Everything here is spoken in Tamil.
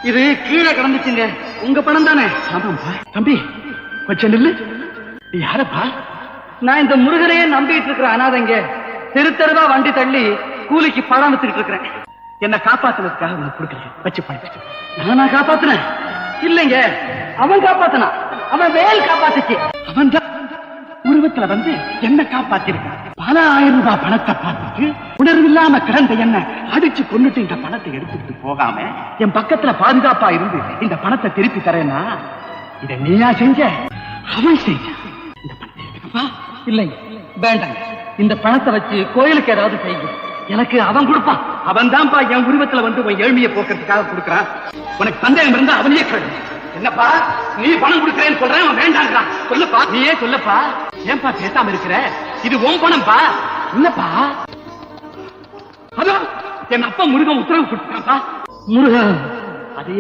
இது கீழே கிடந்துச்சுங்க. உங்க பணம் தானே? ஆமாப்பா. தம்பி கொஞ்சம் நில்லு. யாரப்பா? நான் இந்த முருகனையே நம்பிட்டு இருக்கிற அனாதைங்க. தெரு தெருவா வண்டி தள்ளி கூலிக்கு பணம் வித்துக்கிட்டு இருக்கிறேன். என்ன காப்பாத்துறதுக்காக உனக்கு கொடுக்கல. வச்சு படிச்சுட்டு. நானா காப்பாத்தினேன்? இல்லைங்க, அவன் காப்பாத்தினான். அவன் வேல் காப்பாத்துச்சு. அவன் தான் உருவத்துல வந்து என்ன காப்பாத்திருக்கான். பல 1000 ரூபாய் பணத்தை பார்த்துட்டு உணர்வு இல்லாம கிடந்த என்ன அடிச்சு கொண்டுட்டு இந்த பணத்தை எடுத்துட்டு போகாம என் பக்கத்துல பாதுகாப்பா இருந்து இந்த பணத்தை திருப்பி தரேன்னா இதை நீயா செஞ்ச? அவன் செஞ்ச. இந்த பணத்தை எடுத்துக்கப்பா. இல்லைங்க, வேண்டாங்க. இந்த பணத்தை வச்சு கோயிலுக்கு ஏதாவது செய்யுங்க. எனக்கு அவன் கொடுப்பான். அவன் தான்ப்பா என் உருவத்துல வந்து உன் ஏழ்மையை போக்குறதுக்காக கொடுக்கறான். உனக்கு சந்தேகம் இருந்தா அவனையே கேளு. என்னப்பா நீ பணம் கொடுக்கறேன்னு சொல்றேன், அவன் வேண்டாங்கிறான். சொல்லப்பா, நீயே சொல்லப்பா. ஏன்பா பேசாம இருக்கிற? இது உன் பணம்பா. என்னப்பா? அதான் என் அப்பா முருகன் உத்தரவு கொடுத்தாப்பா. முருகன் அதே